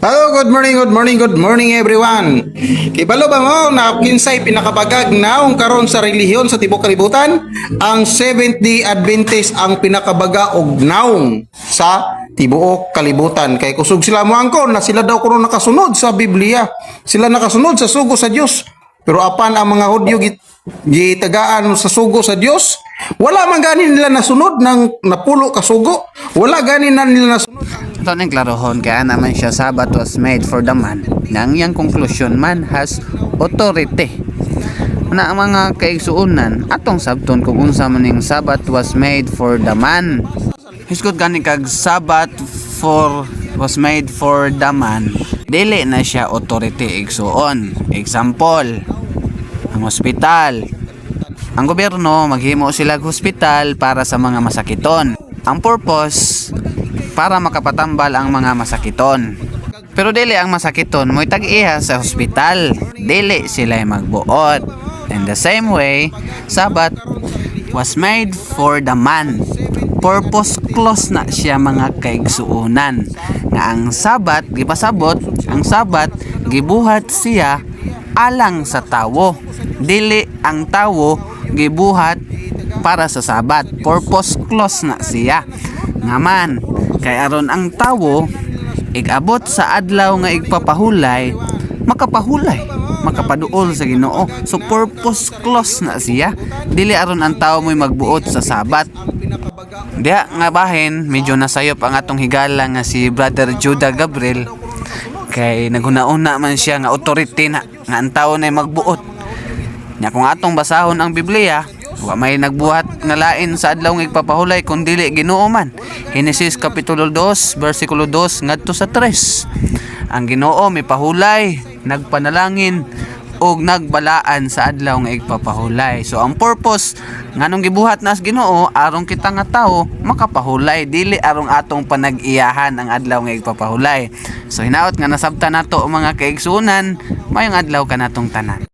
Hello, good morning everyone. Kibalo ba mo na kinsay pinakabagag naong karon sa relihiyon sa tibok kalibutan? Ang Seventh-day Adventist ang pinakabaga og naong sa tibuok kalibutan. Kay kusog sila mo angkon na sila daw kuno nakasunod sa Biblia. Sila nakasunod sa sugo sa Dios. Pero apan ang mga Hudyo gitagaan sa sugo sa Dios, wala man gani nila nasunod ng napulo ka sugo. Wala gani na nila nasunod. Ito nang klarohon kaya naman siya Sabbath was made for the man. Nang iyang conclusion, man has authority. Na ang mga kaigsuunan atong sabton kung unsa man ning Sabbath was made for the man. Hisgot gani kag Sabbath was made for the man. Dili na siya authority igsuon. Example, ang ospital. Ang gobyerno maghimo sila og hospital para sa mga masakiton. Ang purpose para makapatambal ang mga masakiton. Pero dili ang masakiton mo'y tag-iya sa hospital. Dili sila magbuot. In the same way, Sabbath was made for the man. Purpose close na siya mga kaigsuunan. Nga ang Sabbath, gipasabot, ang Sabbath gibuhat siya alang sa tawo. Dili ang tawo gibuhat para sa Sabbath. Purpose close na siya. Ngaman, kay aron ang tawo igabot sa adlaw nga igpapahulay, makapaduol sa Ginoo. So purpose close na siya. Dili aron ang tawo mo'y magbuot sa Sabat. Diya nga bahin, medyo nasayop ang atong higala nga si Brother Judah Gabriel. Kay naghuna-una man siya nga authority na nga ang tawo na magbuot. Nya kung atong basahon ang Biblia, wa may nagbuhat nga lain sa adlaw nga igpapahulay kun dili Ginoo man. Genesis kapitulo 2 bersikulo 2 ngadto sa 3. Ang Ginoo mipahulay, nagpanalangin og nagbalaan sa adlaw nga igpapahulay. So ang purpose nganong gibuhat nas Ginoo aron kita nga tawo makapahulay, dili arong atong panag-iyahan ang adlaw nga igpapahulay. So hinaot nga nasabtan nato mga kaigsunan, mayong adlaw kanatong tanan.